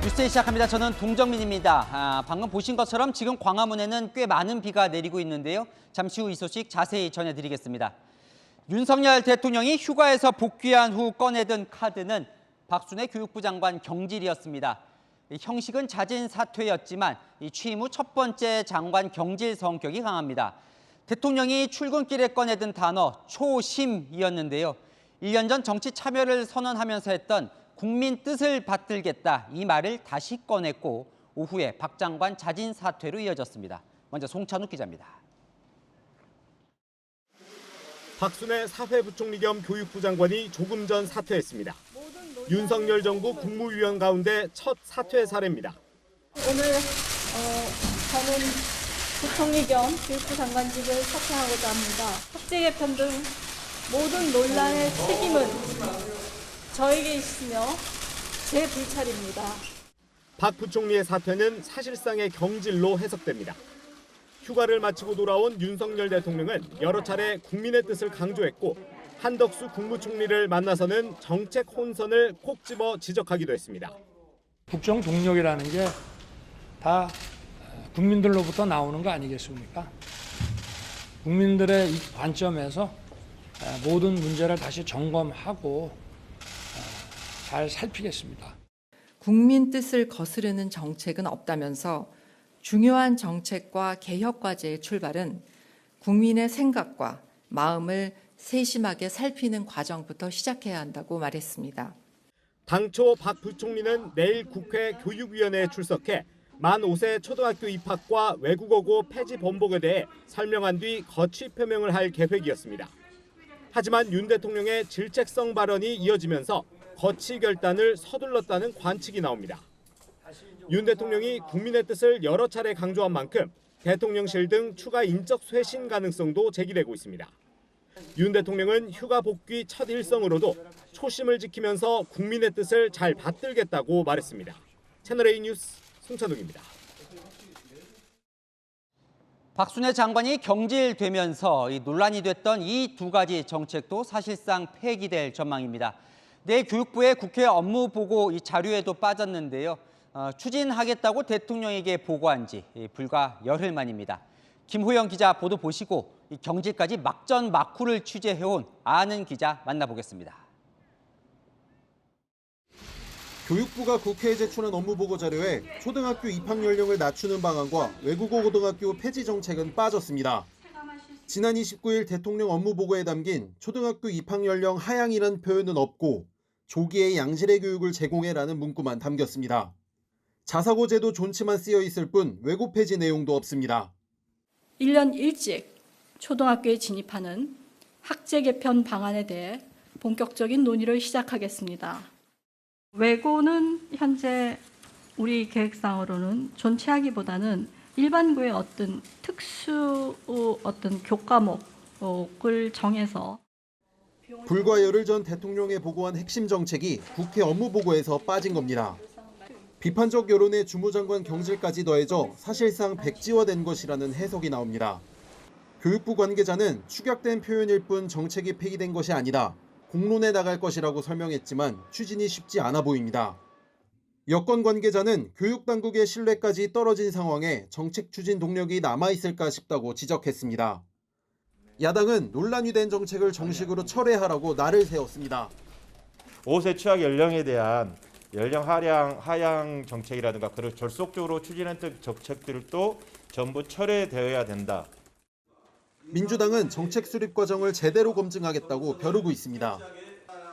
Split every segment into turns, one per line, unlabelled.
뉴스 시작합니다. 저는 동정민입니다. 방금 보신 것처럼 지금 광화문에는 꽤 많은 비가 내리고 있는데요. 잠시 후 이 소식 자세히 전해드리겠습니다. 윤석열 대통령이 휴가에서 복귀한 후 꺼내든 카드는 박순애 교육부 장관 경질이었습니다. 형식은 잦은 사퇴였지만 취임 후 첫 번째 장관 경질 성격이 강합니다. 대통령이 출근길에 꺼내든 단어 초심이었는데요. 1년 전 정치 참여를 선언하면서 했던 국민 뜻을 받들겠다 이 말을 다시 꺼냈고 오후에 박 장관 자진 사퇴로 이어졌습니다. 먼저 송찬욱 기자입니다.
박순애 사회부총리 겸 교육부 장관이 조금 전 사퇴했습니다. 윤석열 정부 국무위원 가운데 첫 사퇴 사례입니다.
오늘 저는 부총리 겸 교육부 장관직을 사퇴하고자 합니다. 학제 개편 등 모든 논란의 책임은 저에게 있으며 제 불찰입니다.
박 부총리의 사퇴는 사실상의 경질로 해석됩니다. 휴가를 마치고 돌아온 윤석열 대통령은 여러 차례 국민의 뜻을 강조했고 한덕수 국무총리를 만나서는 정책 혼선을 콕 집어 지적하기도 했습니다.
국정 동력이라는 게 다 국민들로부터 나오는 거 아니겠습니까? 국민들의 이 관점에서 모든 문제를 다시 점검하고 잘 살피겠습니다.
국민 뜻을 거스르는 정책은 없다면서 중요한 정책과 개혁 과제의 출발은 국민의 생각과 마음을 세심하게 살피는 과정부터 시작해야 한다고 말했습니다.
당초 박 부총리는 내일 국회 교육위원회에 출석해 만 5세 초등학교 입학과 외국어고 폐지 번복에 대해 설명한 뒤 거취 표명을 할 계획이었습니다. 하지만 윤 대통령의 질책성 발언이 이어지면서 거취 결단을 서둘렀다는 관측이 나옵니다. 윤 대통령이 국민의 뜻을 여러 차례 강조한 만큼 대통령실 등 추가 인적 쇄신 가능성도 제기되고 있습니다. 윤 대통령은 휴가 복귀 첫 일성으로도 초심을 지키면서 국민의 뜻을 잘 받들겠다고 말했습니다. 채널A 뉴스 송찬욱입니다.
박순애 장관이 경질되면서 논란이 됐던 이 두 가지 정책도 사실상 폐기될 전망입니다. 내일 교육부의 국회 업무보고 자료에도 빠졌는데요. 추진하겠다고 대통령에게 보고한 지 불과 열흘 만입니다. 김호영 기자 보도 보시고 경질까지 막전막후를 취재해온 아는 기자 만나보겠습니다.
교육부가 국회에 제출한 업무보고 자료에 초등학교 입학 연령을 낮추는 방안과 외국어 고등학교 폐지 정책은 빠졌습니다. 지난 29일 대통령 업무보고에 담긴 초등학교 입학 연령 하향이란 표현은 없고 조기에 양질의 교육을 제공해라는 문구만 담겼습니다. 자사고 제도 존치만 쓰여 있을 뿐 외고 폐지 내용도 없습니다.
1년 일찍 초등학교에 진입하는 학제 개편 방안에 대해 본격적인 논의를 시작하겠습니다. 외고는 현재 우리 계획상으로는 존치하기보다는 일반고의 어떤 특수 교과목을 정해서
불과 열흘 전 대통령에 보고한 핵심 정책이 국회 업무보고에서 빠진 겁니다. 비판적 여론에 주무장관 경질까지 더해져 사실상 백지화된 것이라는 해석이 나옵니다. 교육부 관계자는 축약된 표현일 뿐 정책이 폐기된 것이 아니다. 공론에 나갈 것이라고 설명했지만 추진이 쉽지 않아 보입니다. 여권 관계자는 교육당국의 신뢰까지 떨어진 상황에 정책 추진 동력이 남아있을까 싶다고 지적했습니다. 야당은 논란이 된 정책을 정식으로 철회하라고 날을 세웠습니다.
5세 취학 연령에 대한 연령 하향 정책이라든가 그를 절속적으로 추진했던 정책들도 전부 철회되어야 된다.
민주당은 정책 수립 과정을 제대로 검증하겠다고 벼르고 있습니다.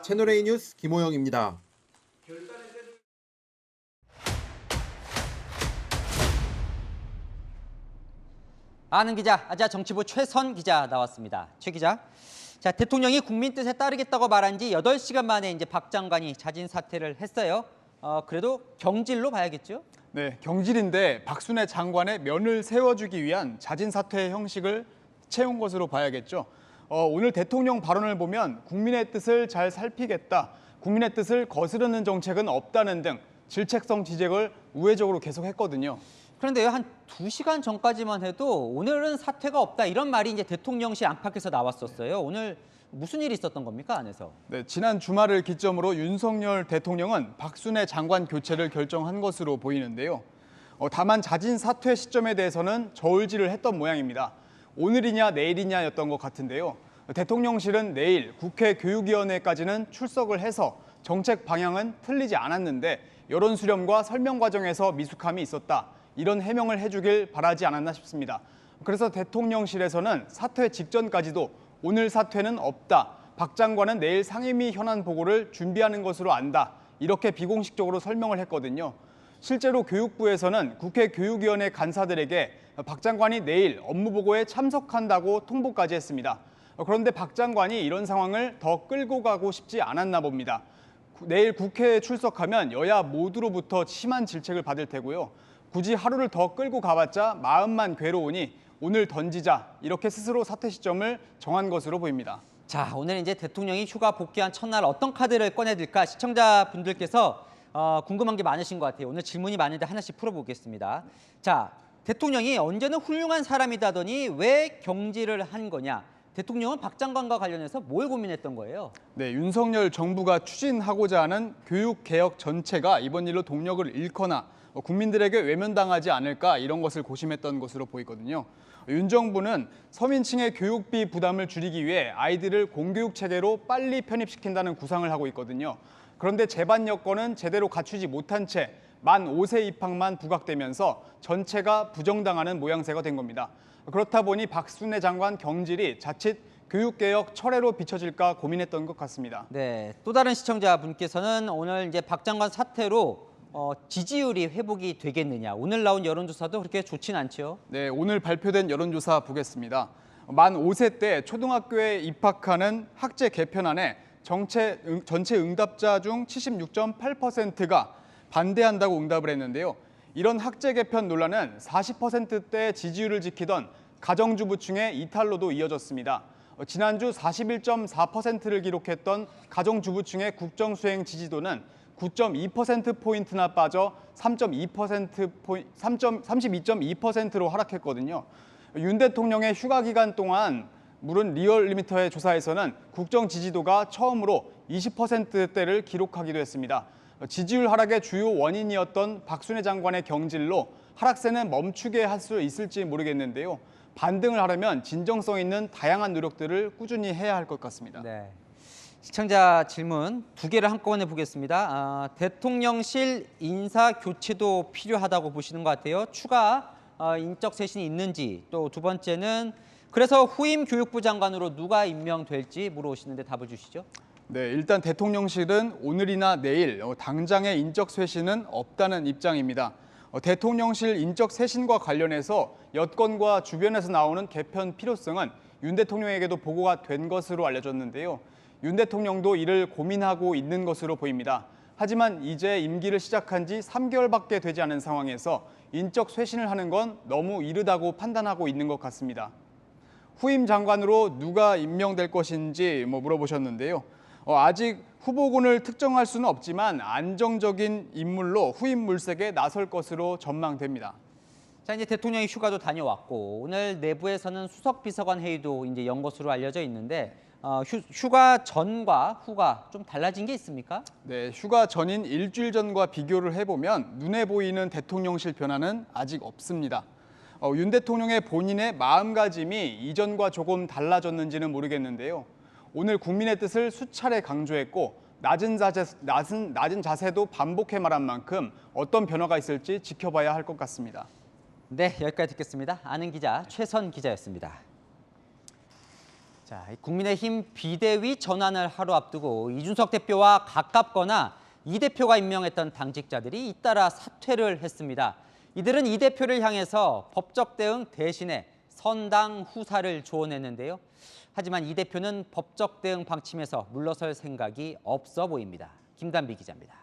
채널A 뉴스 김호영입니다.
아는 기자, 아자 정치부 최선 기자 나왔습니다. 최 기자. 자, 대통령이 국민 뜻에 따르겠다고 말한 지 8시간 만에 이제 박 장관이 자진 사퇴를 했어요. 그래도 경질로 봐야겠죠?
네, 경질인데 박순애 장관의 면을 세워주기 위한 자진 사퇴의 형식을 채운 것으로 봐야겠죠. 오늘 대통령 발언을 보면 국민의 뜻을 잘 살피겠다, 국민의 뜻을 거스르는 정책은 없다는 등 질책성 지적을 우회적으로 계속했거든요.
그런데요, 한 2시간 전까지만 해도 오늘은 사퇴가 없다 이런 말이 이제 대통령실 안팎에서 나왔었어요. 오늘 무슨 일이 있었던 겁니까, 안에서?
네, 지난 주말을 기점으로 윤석열 대통령은 박순애 장관 교체를 결정한 것으로 보이는데요. 다만 자진 사퇴 시점에 대해서는 저울질을 했던 모양입니다. 오늘이냐 내일이냐였던 것 같은데요. 대통령실은 내일 국회 교육위원회까지는 출석을 해서 정책 방향은 틀리지 않았는데 여론 수렴과 설명 과정에서 미숙함이 있었다. 이런 해명을 해주길 바라지 않았나 싶습니다. 그래서 대통령실에서는 사퇴 직전까지도 오늘 사퇴는 없다. 박 장관은 내일 상임위 현안 보고를 준비하는 것으로 안다. 이렇게 비공식적으로 설명을 했거든요. 실제로 교육부에서는 국회 교육위원회 간사들에게 박 장관이 내일 업무 보고에 참석한다고 통보까지 했습니다. 그런데 박 장관이 이런 상황을 더 끌고 가고 싶지 않았나 봅니다. 내일 국회에 출석하면 여야 모두로부터 심한 질책을 받을 테고요. 굳이 하루를 더 끌고 가봤자 마음만 괴로우니 오늘 던지자 이렇게 스스로 사퇴 시점을 정한 것으로 보입니다.
자, 오늘 이제 대통령이 휴가 복귀한 첫날 어떤 카드를 꺼내들까 시청자분들께서 궁금한 게 많으신 것 같아요. 오늘 질문이 많은데 하나씩 풀어보겠습니다. 자, 대통령이 언제는 훌륭한 사람이다더니 왜 경질을 한 거냐? 대통령은 박 장관과 관련해서 뭘 고민했던 거예요?
네, 윤석열 정부가 추진하고자 하는 교육개혁 전체가 이번 일로 동력을 잃거나 국민들에게 외면당하지 않을까 이런 것을 고심했던 것으로 보이거든요. 윤 정부는 서민층의 교육비 부담을 줄이기 위해 아이들을 공교육 체계로 빨리 편입시킨다는 구상을 하고 있거든요. 그런데 재반 여건은 제대로 갖추지 못한 채 만 5세 입학만 부각되면서 전체가 부정당하는 모양새가 된 겁니다. 그렇다 보니 박순애 장관 경질이 자칫 교육개혁 철회로 비춰질까 고민했던 것 같습니다.
네, 또 다른 시청자분께서는 오늘 이제 박 장관 사퇴로 지지율이 회복이 되겠느냐. 오늘 나온 여론조사도 그렇게 좋진 않죠.
네, 오늘 발표된 여론조사 보겠습니다. 만 5세 때 초등학교에 입학하는 학제 개편안에 전체 응답자 중 76.8%가 반대한다고 응답을 했는데요. 이런 학제 개편 논란은 40%대 지지율을 지키던 가정주부층의 이탈로도 이어졌습니다. 지난주 41.4%를 기록했던 가정주부층의 국정수행 지지도는 9.2%포인트나 빠져 32.2%로 하락했거든요. 윤 대통령의 휴가 기간 동안 물은 리얼리미터의 조사에서는 국정 지지도가 처음으로 20%대를 기록하기도 했습니다. 지지율 하락의 주요 원인이었던 박순애 장관의 경질로 하락세는 멈추게 할 수 있을지 모르겠는데요. 반등을 하려면 진정성 있는 다양한 노력들을 꾸준히 해야 할 것 같습니다.
네. 시청자 질문 2개를 한꺼번에 보겠습니다. 대통령실 인사 교체도 필요하다고 보시는 것 같아요. 추가 인적 쇄신이 있는지, 또 두 번째는 그래서 후임 교육부 장관으로 누가 임명될지 물어오시는데 답을 주시죠.
네, 일단 대통령실은 오늘이나 내일 당장의 인적 쇄신은 없다는 입장입니다. 대통령실 인적 쇄신과 관련해서 여권과 주변에서 나오는 개편 필요성은 윤 대통령에게도 보고가 된 것으로 알려졌는데요. 윤 대통령도 이를 고민하고 있는 것으로 보입니다. 하지만 이제 임기를 시작한 지 3개월밖에 되지 않은 상황에서 인적 쇄신을 하는 건 너무 이르다고 판단하고 있는 것 같습니다. 후임 장관으로 누가 임명될 것인지 물어보셨는데요. 아직 후보군을 특정할 수는 없지만 안정적인 인물로 후임 물색에 나설 것으로 전망됩니다.
자, 이제 대통령이 휴가도 다녀왔고 오늘 내부에서는 수석 비서관 회의도 이제 연 것으로 알려져 있는데 휴가 전과 후가 좀 달라진 게 있습니까?
네, 휴가 전인 일주일 전과 비교를 해보면 눈에 보이는 대통령실 변화는 아직 없습니다. 윤 대통령의 본인의 마음가짐이 이전과 조금 달라졌는지는 모르겠는데요. 오늘 국민의 뜻을 수차례 강조했고 낮은 자세도 반복해 말한 만큼 어떤 변화가 있을지 지켜봐야 할 것 같습니다.
네, 여기까지 듣겠습니다. 아는 기자 최선 기자였습니다. 자, 국민의힘 비대위 전환을 하루 앞두고 이준석 대표와 가깝거나 이 대표가 임명했던 당직자들이 잇따라 사퇴를 했습니다. 이들은 이 대표를 향해서 법적 대응 대신에 선당 후사를 조언했는데요. 하지만 이 대표는 법적 대응 방침에서 물러설 생각이 없어 보입니다. 김단비 기자입니다.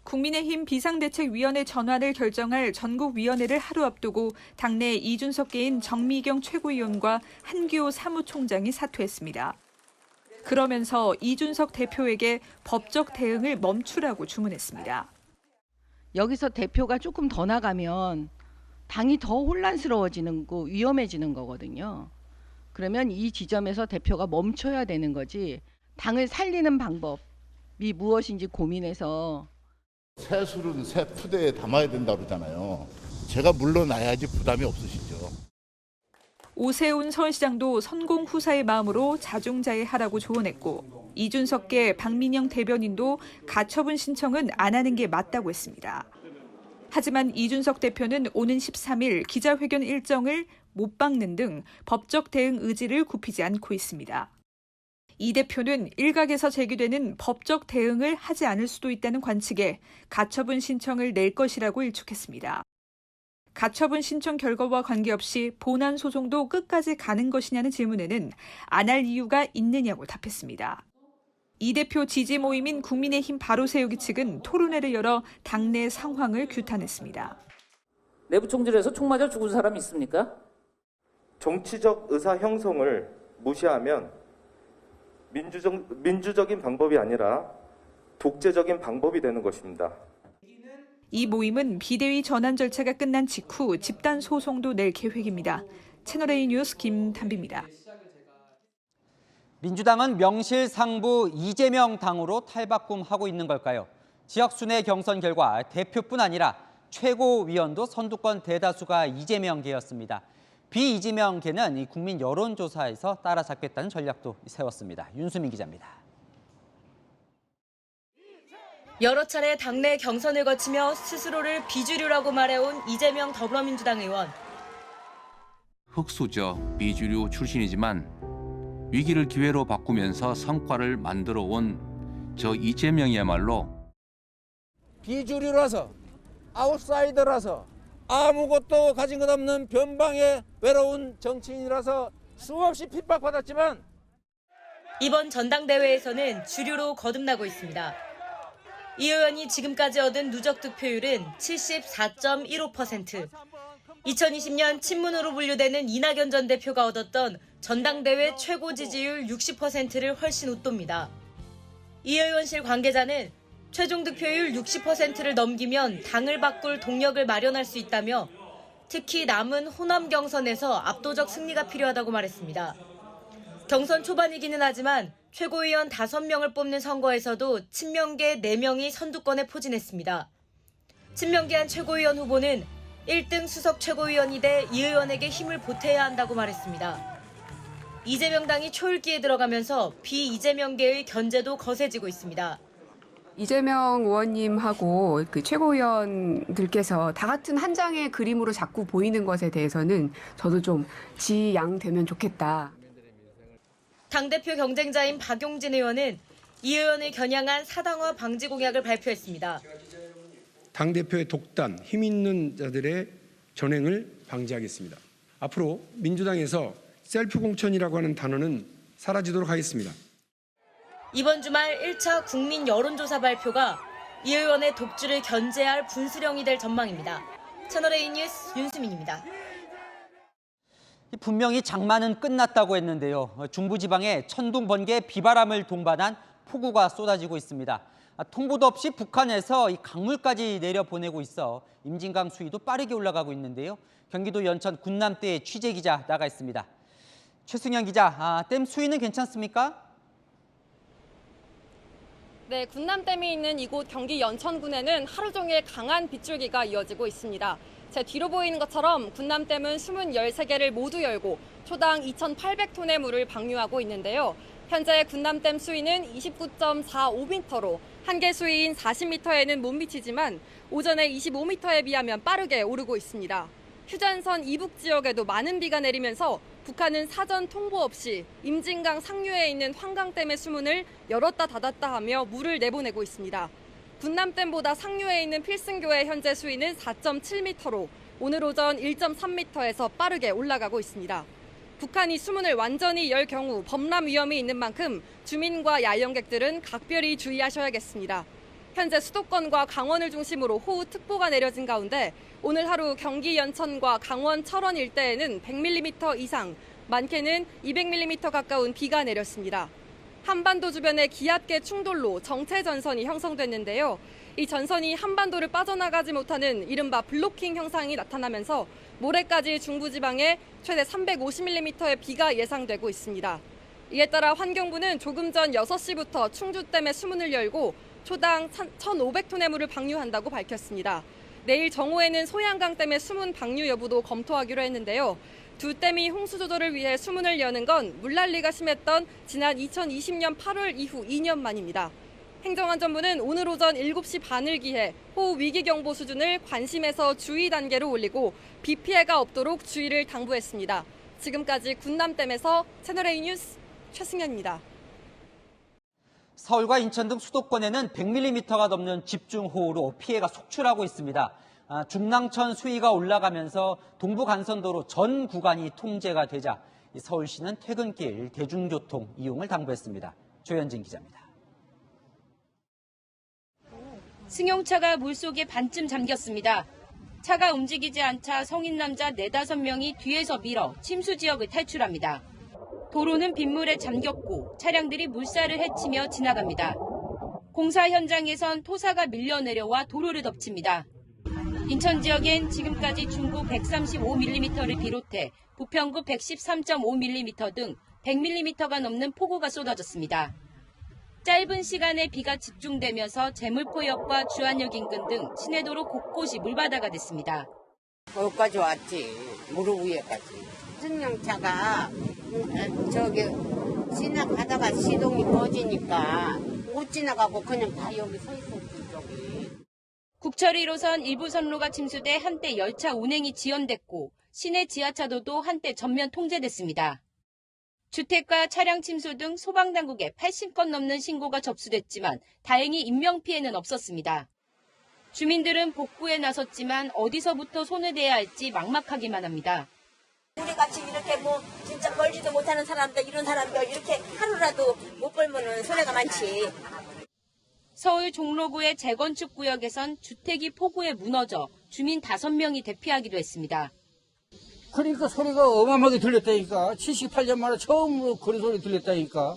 국민의힘 비상대책위원회 전환을 결정할 전국위원회를 하루 앞두고 당내 이준석계인 정미경 최고위원과 한기호 사무총장이 사퇴했습니다. 그러면서 이준석 대표에게 법적 대응을 멈추라고 주문했습니다.
여기서 대표가 조금 더 나가면 당이 더 혼란스러워지는 거, 위험해지는 거거든요. 그러면 이 지점에서 대표가 멈춰야 되는 거지, 당을 살리는 방법이 무엇인지 고민해서.
새 술은 새 푸대에 담아야 된다고 그러잖아요. 제가 물러나야지 부담이 없으시죠.
오세훈 서울시장도 선공 후사의 마음으로 자중자애하라고 조언했고, 이준석계 박민영 대변인도 가처분 신청은 안 하는 게 맞다고 했습니다. 하지만 이준석 대표는 오는 13일 기자회견 일정을 못 박는 등 법적 대응 의지를 굽히지 않고 있습니다. 이 대표는 일각에서 제기되는 법적 대응을 하지 않을 수도 있다는 관측에 가처분 신청을 낼 것이라고 일축했습니다. 가처분 신청 결과와 관계없이 본안 소송도 끝까지 가는 것이냐는 질문에는 안 할 이유가 있느냐고 답했습니다. 이 대표 지지 모임인 국민의힘 바로 세우기 측은 토론회를 열어 당내 상황을 규탄했습니다.
내부 총질에서 총 맞아 죽은 사람이 있습니까?
정치적 의사 형성을 무시하면 민주적인 방법이 아니라 독재적인 방법이 되는 것입니다.
이 모임은 비대위 전환 절차가 끝난 직후 집단 소송도 낼 계획입니다. 채널A 뉴스 김단비입니다.
민주당은 명실상부 이재명 당으로 탈바꿈하고 있는 걸까요? 지역 순회 경선 결과 대표뿐 아니라 최고위원도 선두권 대다수가 이재명계였습니다. 비이재명계는 이 국민 여론조사에서 따라잡겠다는 전략도 세웠습니다. 윤수민 기자입니다.
여러 차례 당내 경선을 거치며 스스로를 비주류라고 말해온 이재명 더불어민주당 의원.
흑수저 비주류 출신이지만 위기를 기회로 바꾸면서 성과를 만들어 온 저 이재명이야말로
비주류라서 아웃사이더라서 아무것도 가진 것 없는 변방의 외로운 정치인이라서 수없이 핍박받았지만
이번 전당대회에서는 주류로 거듭나고 있습니다. 이 의원이 지금까지 얻은 누적 득표율은 74.15%. 2020년 친문으로 분류되는 이낙연 전 대표가 얻었던 전당대회 최고 지지율 60%를 훨씬 웃돕니다. 이 의원실 관계자는 최종 득표율 60%를 넘기면 당을 바꿀 동력을 마련할 수 있다며 특히 남은 호남 경선에서 압도적 승리가 필요하다고 말했습니다. 경선 초반이기는 하지만 최고위원 5명을 뽑는 선거에서도 친명계 4명이 선두권에 포진했습니다. 친명계한 최고위원 후보는 1등 수석 최고위원이 돼 이 의원에게 힘을 보태야 한다고 말했습니다. 이재명 당이 초읽기에 들어가면서 비이재명계의 견제도 거세지고 있습니다.
이재명 의원님하고 그 최고위원들께서 다 같은 한 장의 그림으로 자꾸 보이는 것에 대해서는 저도 좀 지양되면 좋겠다.
당대표 경쟁자인 박용진 의원은 이 의원을 겨냥한 사당화 방지 공약을 발표했습니다.
당대표의 독단, 힘 있는 자들의 전횡을 방지하겠습니다. 앞으로 민주당에서 셀프 공천이라고 하는 단어는 사라지도록 하겠습니다.
이번 주말 1차 국민 여론조사 발표가 이 의원의 독주를 견제할 분수령이 될 전망입니다. 채널A 뉴스 윤수민입니다.
분명히 장마는 끝났다고 했는데요. 중부지방에 천둥, 번개, 비바람을 동반한 폭우가 쏟아지고 있습니다. 통보도 없이 북한에서 이 강물까지 내려보내고 있어 임진강 수위도 빠르게 올라가고 있는데요. 경기도 연천 군남대에 취재기자 나가 있습니다. 최승현 기자, 댐 수위는 괜찮습니까?
네, 군남댐이 있는 이곳 경기 연천군에는 하루 종일 강한 빗줄기가 이어지고 있습니다. 제 뒤로 보이는 것처럼 군남댐은 수문 13개를 모두 열고 초당 2,800톤의 물을 방류하고 있는데요. 현재 군남댐 수위는 29.45m로 한계 수위인 40m에는 못 미치지만 오전에 25m에 비하면 빠르게 오르고 있습니다. 휴전선 이북 지역에도 많은 비가 내리면서 북한은 사전 통보 없이 임진강 상류에 있는 환강댐의 수문을 열었다 닫았다 하며 물을 내보내고 있습니다. 군남댐보다 상류에 있는 필승교의 현재 수위는 4.7m로 오늘 오전 1.3m에서 빠르게 올라가고 있습니다. 북한이 수문을 완전히 열 경우 범람 위험이 있는 만큼 주민과 야영객들은 각별히 주의하셔야겠습니다. 현재 수도권과 강원을 중심으로 호우특보가 내려진 가운데 오늘 하루 경기 연천과 강원 철원 일대에는 100mm 이상, 많게는 200mm 가까운 비가 내렸습니다. 한반도 주변의 기압계 충돌로 정체 전선이 형성됐는데요. 이 전선이 한반도를 빠져나가지 못하는 이른바 블로킹 현상이 나타나면서 모레까지 중부지방에 최대 350mm의 비가 예상되고 있습니다. 이에 따라 환경부는 조금 전 6시부터 충주댐에 수문을 열고 초당 1,500톤의 물을 방류한다고 밝혔습니다. 내일 정오에는 소양강댐의 수문 방류 여부도 검토하기로 했는데요. 두 댐이 홍수 조절을 위해 수문을 여는 건 물난리가 심했던 지난 2020년 8월 이후 2년 만입니다. 행정안전부는 오늘 오전 7시 반을 기해 호우 위기경보 수준을 관심에서 주의 단계로 올리고 비 피해가 없도록 주의를 당부했습니다. 지금까지 군남댐에서 채널A 뉴스 최승현입니다.
서울과 인천 등 수도권에는 100mm가 넘는 집중호우로 피해가 속출하고 있습니다. 중랑천 수위가 올라가면서 동부간선도로 전 구간이 통제가 되자 서울시는 퇴근길 대중교통 이용을 당부했습니다. 조현진 기자입니다.
승용차가 물속에 반쯤 잠겼습니다. 차가 움직이지 않자 성인 남자 4-5명이 뒤에서 밀어 침수 지역을 탈출합니다. 도로는 빗물에 잠겼고 차량들이 물살을 헤치며 지나갑니다. 공사 현장에선 토사가 밀려내려와 도로를 덮칩니다. 인천 지역엔 지금까지 중부 135mm를 비롯해 부평구 113.5mm 등 100mm가 넘는 폭우가 쏟아졌습니다. 짧은 시간에 비가 집중되면서 제물포역과 주안역 인근 등 시내도로 곳곳이 물바다가 됐습니다.
거기까지 왔지. 무릎 위에까지. 승용차가 저기 지나가다가 시동이 꺼지니까 못 지나가고 그냥 다 여기 서 있었지, 저기.
국철 1호선 일부 선로가 침수돼 한때 열차 운행이 지연됐고 시내 지하차도도 한때 전면 통제됐습니다. 주택가 차량 침수 등 소방당국에 80건 넘는 신고가 접수됐지만 다행히 인명피해는 없었습니다. 주민들은 복구에 나섰지만 어디서부터 손을 대야 할지 막막하기만 합니다.
우리같이 이렇게 진짜 벌지도 못하는 사람들, 이런 사람들 이렇게 하루라도 못 벌면은 손해가 많지.
서울 종로구의 재건축 구역에선 주택이 폭우에 무너져 주민 5명이 대피하기도 했습니다.
그러니까 소리가 어마어마하게 들렸다니까. 78년 만에 처음으로 그런 소리 들렸다니까.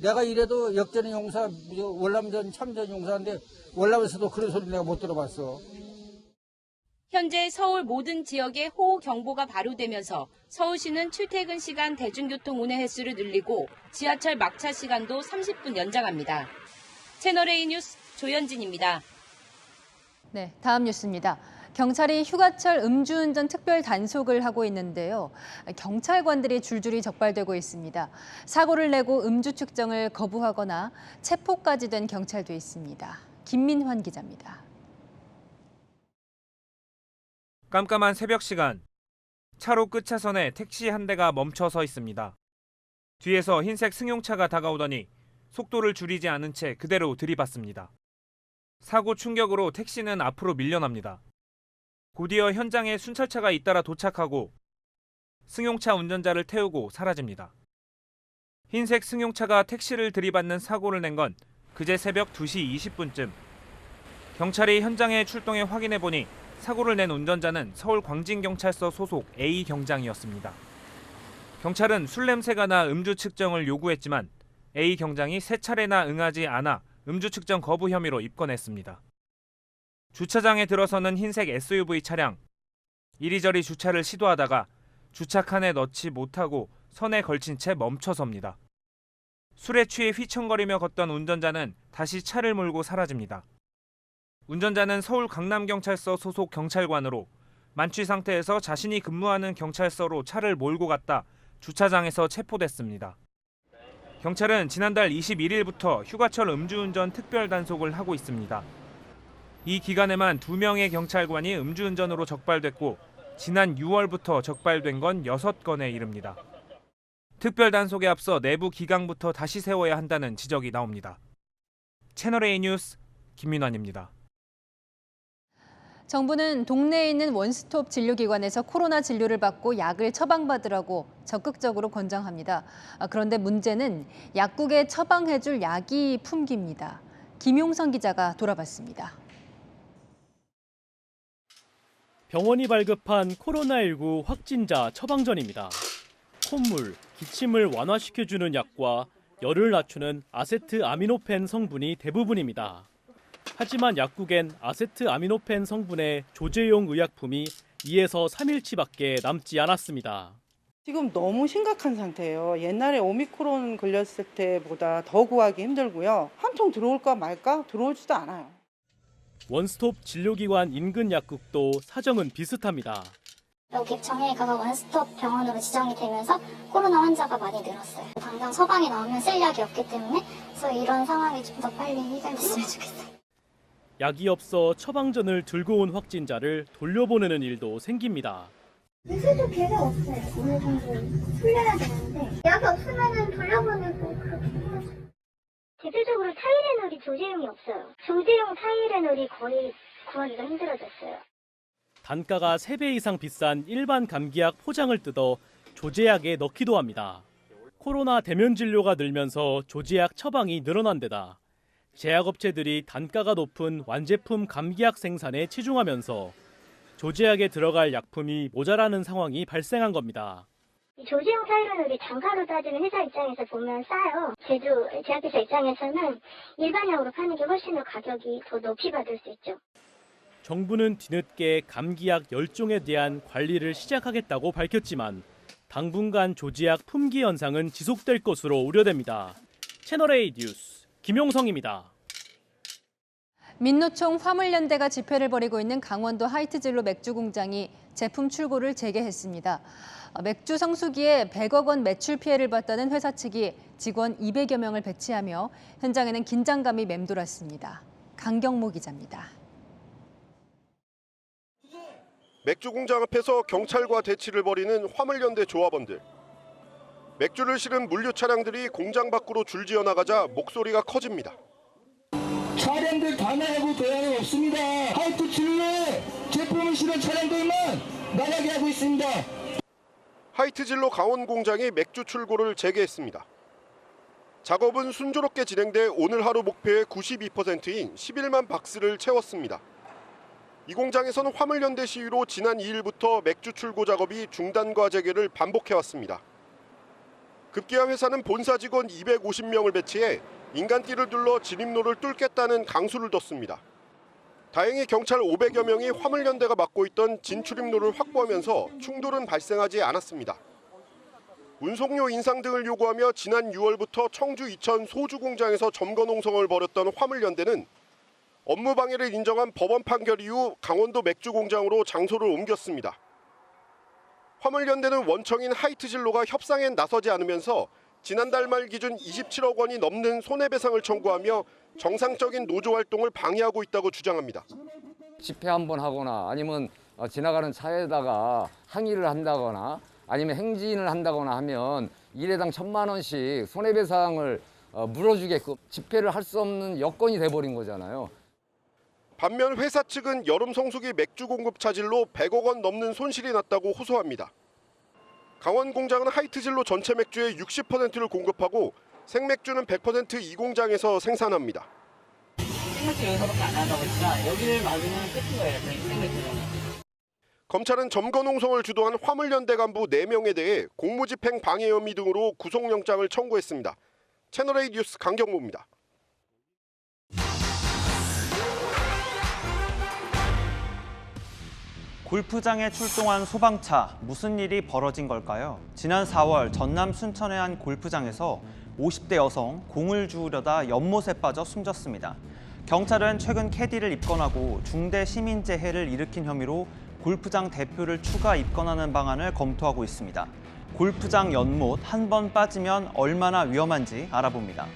내가 이래도 역전의 용사, 월남전 참전 용사인데 월남에서도 그런 소리 내가 못 들어봤어.
현재 서울 모든 지역에 호우 경보가 발효되면서 서울시는 출퇴근 시간 대중교통 운행 횟수를 늘리고 지하철 막차 시간도 30분 연장합니다. 채널A 뉴스 조현진입니다.
네, 다음 뉴스입니다. 경찰이 휴가철 음주운전 특별 단속을 하고 있는데요. 경찰관들이 줄줄이 적발되고 있습니다. 사고를 내고 음주 측정을 거부하거나 체포까지 된 경찰도 있습니다. 김민환 기자입니다.
깜깜한 새벽 시간, 차로 끝차선에 택시 한 대가 멈춰 서 있습니다. 뒤에서 흰색 승용차가 다가오더니 속도를 줄이지 않은 채 그대로 들이받습니다. 사고 충격으로 택시는 앞으로 밀려납니다. 곧이어 현장에 순찰차가 잇따라 도착하고 승용차 운전자를 태우고 사라집니다. 흰색 승용차가 택시를 들이받는 사고를 낸 건 그제 새벽 2시 20분쯤. 경찰이 현장에 출동해 확인해보니 사고를 낸 운전자는 서울 광진경찰서 소속 A 경장이었습니다. 경찰은 술 냄새가 나 음주 측정을 요구했지만 A 경장이 3차례나 응하지 않아 음주 측정 거부 혐의로 입건했습니다. 주차장에 들어서는 흰색 SUV 차량. 이리저리 주차를 시도하다가 주차 칸에 넣지 못하고 선에 걸친 채 멈춰섭니다. 술에 취해 휘청거리며 걷던 운전자는 다시 차를 몰고 사라집니다. 운전자는 서울 강남경찰서 소속 경찰관으로 만취 상태에서 자신이 근무하는 경찰서로 차를 몰고 갔다 주차장에서 체포됐습니다. 경찰은 지난달 21일부터 휴가철 음주운전 특별 단속을 하고 있습니다. 이 기간에만 2명의 경찰관이 음주운전으로 적발됐고 지난 6월부터 적발된 건 6건에 이릅니다. 특별 단속에 앞서 내부 기강부터 다시 세워야 한다는 지적이 나옵니다. 채널A 뉴스 김민환입니다.
정부는 동네에 있는 원스톱 진료기관에서 코로나 진료를 받고 약을 처방받으라고 적극적으로 권장합니다. 그런데 문제는 약국에 처방해줄 약이 품깁니다. 김용선 기자가 돌아봤습니다.
병원이 발급한 코로나19 확진자 처방전입니다. 콧물, 기침을 완화시켜주는 약과 열을 낮추는 아세트아미노펜 성분이 대부분입니다. 하지만 약국엔 아세트아미노펜 성분의 조제용 의약품이 2에서 3일치밖에 남지 않았습니다.
지금 너무 심각한 상태예요. 옛날에 오미크론 걸렸을 때보다 더 구하기 힘들고요. 한 통 들어올까 말까 들어오지도 않아요.
원스톱 진료기관 인근 약국도 사정은 비슷합니다.
여기 정형외과가 원스톱 병원으로 지정이 되면서 코로나 환자가 많이 늘었어요. 당장 처방이 나오면 쓸 약이 없기 때문에 그래서 이런 상황이 좀 더 빨리 해결됐으면 좋겠어요.
약이 없어 처방전을 들고 온 확진자를 돌려보내는 일도 생깁니다.
요새도 계속 없어요. 어느 정도 풀려야 되는데 약이 없으면 돌려보내고 그렇게 해야죠. 대표적으로 타이레놀이 조제용이 없어요. 조제용 타이레놀이 거의 구하기가 힘들어졌어요.
단가가 3배 이상 비싼 일반 감기약 포장을 뜯어 조제약에 넣기도 합니다. 코로나 대면 진료가 늘면서 조제약 처방이 늘어난 데다 제약업체들이 단가가 높은 완제품 감기약 생산에 치중하면서 조제약에 들어갈 약품이 모자라는 상황이 발생한 겁니다.
조제용 타이레놀이 단가로 따지는 회사 입장에서 보면 싸요. 제약회사 입장에서는 일반약으로 파는 게 훨씬 더 가격이 더 높이 받을 수 있죠.
정부는 뒤늦게 감기약 10종에 대한 관리를 시작하겠다고 밝혔지만 당분간 조제약 품귀 현상은 지속될 것으로 우려됩니다. 채널A 뉴스 김용성입니다.
민노총 화물연대가 집회를 벌이고 있는 강원도 하이트진로 맥주 공장이 제품 출고를 재개했습니다. 맥주 성수기에 100억 원 매출 피해를 봤다는 회사 측이 직원 200여 명을 배치하며 현장에는 긴장감이 맴돌았습니다. 강경모 기자입니다.
맥주 공장 앞에서 경찰과 대치를 벌이는 화물연대 조합원들. 맥주를 실은 물류 차량들이 공장 밖으로 줄지어 나가자 목소리가 커집니다.
차량들 다 나가고 대안은 없습니다. 하이트진로에 제품을 실은 차량들만 나가게 하고 있습니다.
하이트진로 강원 공장이 맥주 출고를 재개했습니다. 작업은 순조롭게 진행돼 오늘 하루 목표의 92%인 11만 박스를 채웠습니다. 이 공장에서는 화물연대 시위로 지난 2일부터 맥주 출고 작업이 중단과 재개를 반복해왔습니다. 급기야 회사는 본사 직원 250명을 배치해 인간띠를 둘러 진입로를 뚫겠다는 강수를 뒀습니다. 다행히 경찰 500여 명이 화물연대가 맡고 있던 진출입로를 확보하면서 충돌은 발생하지 않았습니다. 운송료 인상 등을 요구하며 지난 6월부터 청주 이천 소주 공장에서 점거 농성을 벌였던 화물연대는 업무 방해를 인정한 법원 판결 이후 강원도 맥주 공장으로 장소를 옮겼습니다. 화물연대는 원청인 하이트진로가 협상에 나서지 않으면서 지난달 말 기준 27억 원이 넘는 손해배상을 청구하며 정상적인 노조 활동을 방해하고 있다고 주장합니다.
집회 한번 하거나 아니면 지나가는 차에다가 항의를 한다거나 아니면 행진을 한다거나 하면 일회당 1,000만 원씩 손해배상을 물어주게끔 집회를 할 수 없는 여건이 돼버린 거잖아요.
반면 회사 측은 여름 성수기 맥주 공급 차질로 100억 원 넘는 손실이 났다고 호소합니다. 강원 공장은 하이트진로 전체 맥주의 60%를 공급하고 생맥주는 100% 이 공장에서 생산합니다.
생맥주 여기서밖에 안 한다고 했으니까 여기를 막으면 끝인 거예요. 생맥주는.
검찰은 점거 농성을 주도한 화물연대 간부 4명에 대해 공무집행 방해 혐의 등으로 구속영장을 청구했습니다. 채널A 뉴스 강경모입니다.
골프장에 출동한 소방차, 무슨 일이 벌어진 걸까요? 지난 4월 전남 순천의 한 골프장에서 50대 여성 공을 주우려다 연못에 빠져 숨졌습니다. 경찰은 최근 캐디를 입건하고 중대 시민재해를 일으킨 혐의로 골프장 대표를 추가 입건하는 방안을 검토하고 있습니다. 골프장 연못 한 번 빠지면 얼마나 위험한지 알아봅니다.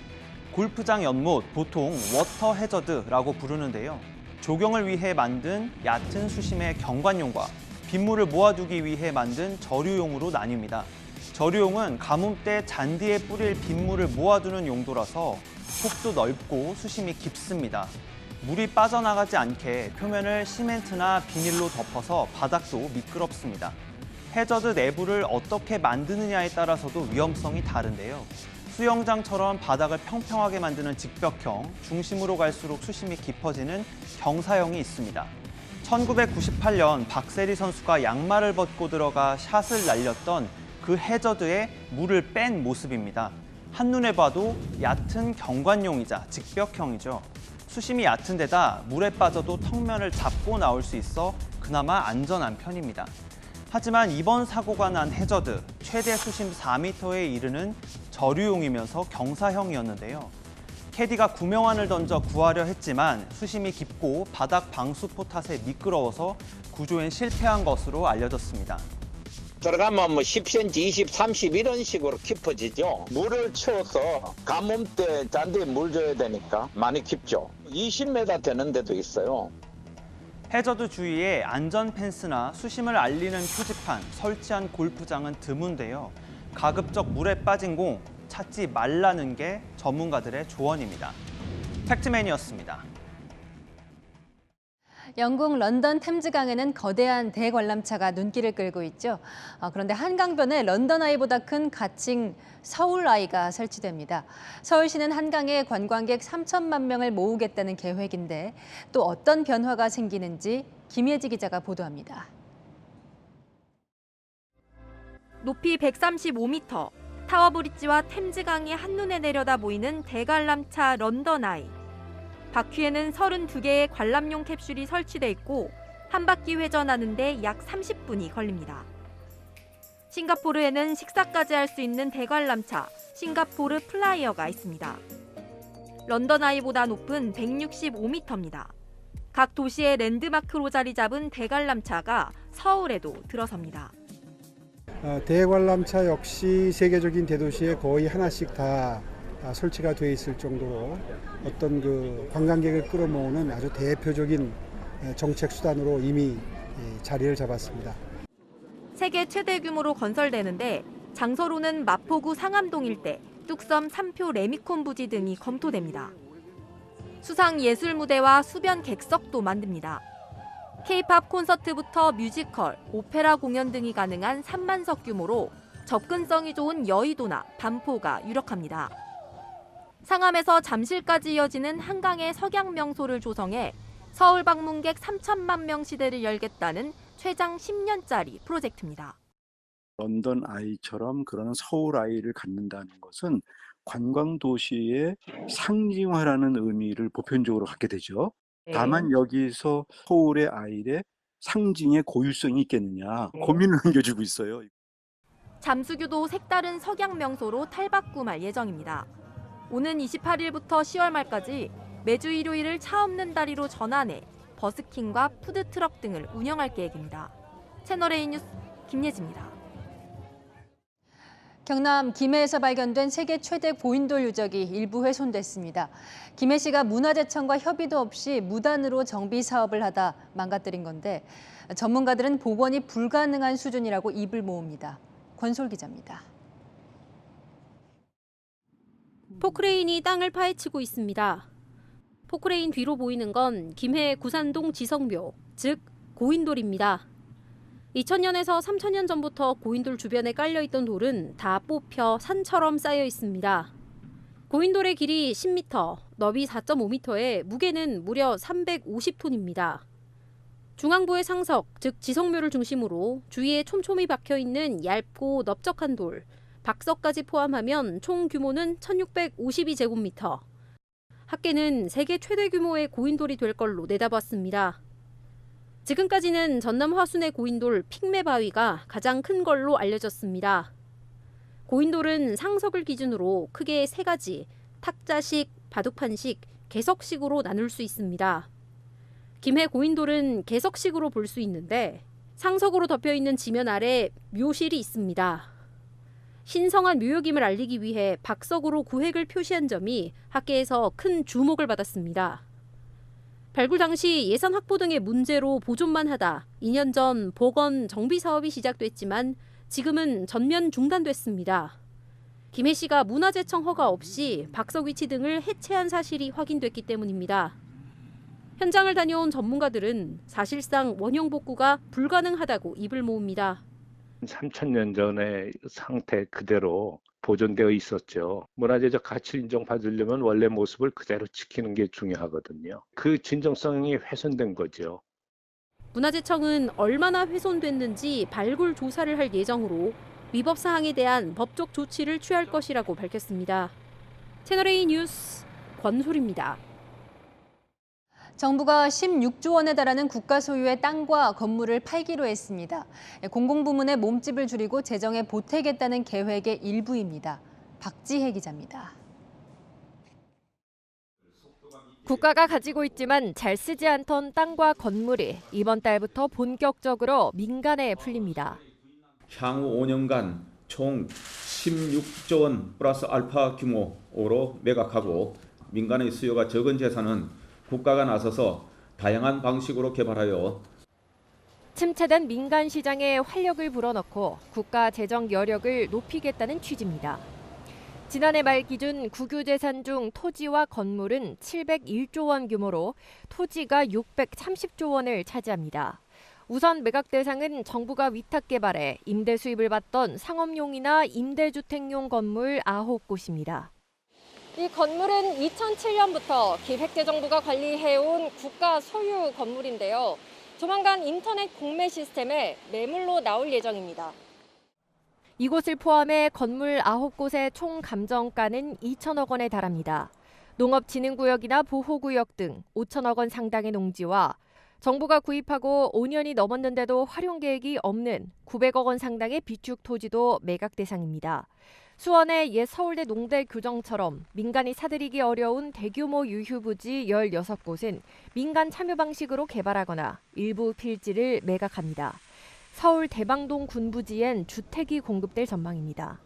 골프장 연못, 보통 워터 해저드라고 부르는데요. 조경을 위해 만든 얕은 수심의 경관용과 빗물을 모아두기 위해 만든 저류용으로 나뉩니다. 저류용은 가뭄때 잔디에 뿌릴 빗물을 모아두는 용도라서 폭도 넓고 수심이 깊습니다. 물이 빠져나가지 않게 표면을 시멘트나 비닐로 덮어서 바닥도 미끄럽습니다. 해저드 내부를 어떻게 만드느냐에 따라서도 위험성이 다른데요. 수영장처럼 바닥을 평평하게 만드는 직벽형, 중심으로 갈수록 수심이 깊어지는 경사형이 있습니다. 1998년 박세리 선수가 양말을 벗고 들어가 샷을 날렸던 그 해저드에 물을 뺀 모습입니다. 한눈에 봐도 얕은 경관용이자 직벽형이죠. 수심이 얕은 데다 물에 빠져도 턱면을 잡고 나올 수 있어 그나마 안전한 편입니다. 하지만 이번 사고가 난 해저드, 최대 수심 4m에 이르는 저류용이면서 경사형이었는데요. 캐디가 구명안을 던져 구하려 했지만 수심이 깊고 바닥 방수포 탓에 미끄러워서 구조엔 실패한 것으로 알려졌습니다.
들어가면 뭐 10cm, 20, 30 이런 식으로 깊어지죠. 물을 채워서 가뭄때 잔디에 물 줘야 되니까 많이 깊죠. 20m 되는 데도 있어요.
해저드 주위에 안전 펜스나 수심을 알리는 표지판 설치한 골프장은 드문데요. 가급적 물에 빠진 공 찾지 말라는 게 전문가들의 조언입니다. 팩트맨이었습니다.
영국 런던 템즈강에는 거대한 대관람차가 눈길을 끌고 있죠. 그런데 한강변에 런던 아이보다 큰 가칭 서울 아이가 설치됩니다. 서울시는 한강에 관광객 3천만 명을 모으겠다는 계획인데 또 어떤 변화가 생기는지 김예지 기자가 보도합니다.
높이 135m, 타워브릿지와 템즈강이 한눈에 내려다 보이는 대관람차 런던 아이. 바퀴에는 32개의 관람용 캡슐이 설치돼 있고 한 바퀴 회전하는데 약 30분이 걸립니다. 싱가포르에는 식사까지 할 수 있는 대관람차 싱가포르 플라이어가 있습니다. 런던 아이보다 높은 165m입니다. 각 도시의 랜드마크로 자리 잡은 대관람차가 서울에도 들어섭니다.
대관람차 역시 세계적인 대도시에 거의 하나씩 다 설치가 돼 있을 정도로 어떤 그 관광객을 끌어모으는 아주 대표적인 정책 수단으로 이미 자리를 잡았습니다.
세계 최대 규모로 건설되는데 장소로는 마포구 상암동 일대, 뚝섬 3표 레미콘 부지 등이 검토됩니다. 수상 예술 무대와 수변 객석도 만듭니다. K-팝 콘서트부터 뮤지컬, 오페라 공연 등이 가능한 3만석 규모로 접근성이 좋은 여의도나 반포가 유력합니다. 상암에서 잠실까지 이어지는 한강의 석양 명소를 조성해 서울 방문객 3천만 명 시대를 열겠다는 최장 10년짜리 프로젝트입니다.
런던 아이처럼 그런 서울 아이를 갖는다는 것은 관광 도시의 상징화라는 의미를 보편적으로 갖게 되죠. 다만 여기서 서울의 아이의 상징의 고유성이 있겠느냐 고민을 안겨주고 있어요.
잠수교도 색다른 석양 명소로 탈바꿈할 예정입니다. 오는 28일부터 10월 말까지 매주 일요일을 차 없는 다리로 전환해 버스킹과 푸드트럭 등을 운영할 계획입니다. 채널A 뉴스 김예지입니다.
경남 김해에서 발견된 세계 최대 고인돌 유적이 일부 훼손됐습니다. 김해시가 문화재청과 협의도 없이 무단으로 정비 사업을 하다 망가뜨린 건데 전문가들은 복원이 불가능한 수준이라고 입을 모읍니다. 권솔 기자입니다.
포크레인이 땅을 파헤치고 있습니다. 포크레인 뒤로 보이는 건 김해 구산동 지성묘, 즉 고인돌입니다. 2000년에서 3000년 전부터 고인돌 주변에 깔려있던 돌은 다 뽑혀 산처럼 쌓여 있습니다. 고인돌의 길이 10m, 너비 4.5m에 무게는 무려 350톤입니다. 중앙부의 상석, 즉 지성묘를 중심으로 주위에 촘촘히 박혀있는 얇고 넓적한 돌, 박석까지 포함하면 총 규모는 1652제곱미터. 학계는 세계 최대 규모의 고인돌이 될 걸로 내다봤습니다. 지금까지는 전남 화순의 고인돌 픽매바위가 가장 큰 걸로 알려졌습니다. 고인돌은 상석을 기준으로 크게 세 가지, 탁자식, 바둑판식, 개석식으로 나눌 수 있습니다. 김해 고인돌은 개석식으로 볼 수 있는데 상석으로 덮여있는 지면 아래 묘실이 있습니다. 신성한 묘역임을 알리기 위해 박석으로 구획을 표시한 점이 학계에서 큰 주목을 받았습니다. 발굴 당시 예산 확보 등의 문제로 보존만 하다 2년 전 복원 정비 사업이 시작됐지만 지금은 전면 중단됐습니다. 김해시가 문화재청 허가 없이 박석 위치 등을 해체한 사실이 확인됐기 때문입니다. 현장을 다녀온 전문가들은 사실상 원형 복구가 불가능하다고 입을 모읍니다.
3000년 전의 상태 그대로 보존되어 있었죠. 문화재적 가치를 인정받으려면 원래 모습을 그대로 지키는 게 중요하거든요. 그 진정성이 훼손된 거죠.
문화재청은 얼마나 훼손됐는지 발굴 조사를 할 예정으로 위법 사항에 대한 법적 조치를 취할 것이라고 밝혔습니다. 채널A 뉴스 권솔입니다.
정부가 16조 원에 달하는 국가 소유의 땅과 건물을 팔기로 했습니다. 공공부문의 몸집을 줄이고 재정에 보태겠다는 계획의 일부입니다. 박지혜 기자입니다.
국가가 가지고 있지만 잘 쓰지 않던 땅과 건물이 이번 달부터 본격적으로 민간에 풀립니다.
향후 5년간 총 16조 원 플러스 알파 규모로 매각하고 민간의 수요가 적은 재산은 국가가 나서서 다양한 방식으로 개발하여
침체된 민간 시장에 활력을 불어넣고 국가 재정 여력을 높이겠다는 취지입니다. 지난해 말 기준 국유재산 중 토지와 건물은 701조 원 규모로 토지가 630조 원을 차지합니다. 우선 매각 대상은 정부가 위탁 개발해 임대 수입을 받던 상업용이나 임대주택용 건물 9곳입니다. 이 건물은 2007년부터 기획재정부가 관리해온 국가 소유 건물인데요. 조만간 인터넷 공매 시스템에 매물로 나올 예정입니다. 이곳을 포함해 건물 9곳의 총 감정가는 2천억 원에 달합니다. 농업진흥구역이나 보호구역 등 5천억 원 상당의 농지와 정부가 구입하고 5년이 넘었는데도 활용 계획이 없는 900억 원 상당의 비축 토지도 매각 대상입니다. 수원의 옛 서울대 농대 교정처럼 민간이 사들이기 어려운 대규모 유휴부지 16곳은 민간 참여 방식으로 개발하거나 일부 필지를 매각합니다. 서울 대방동 군부지엔 주택이 공급될 전망입니다.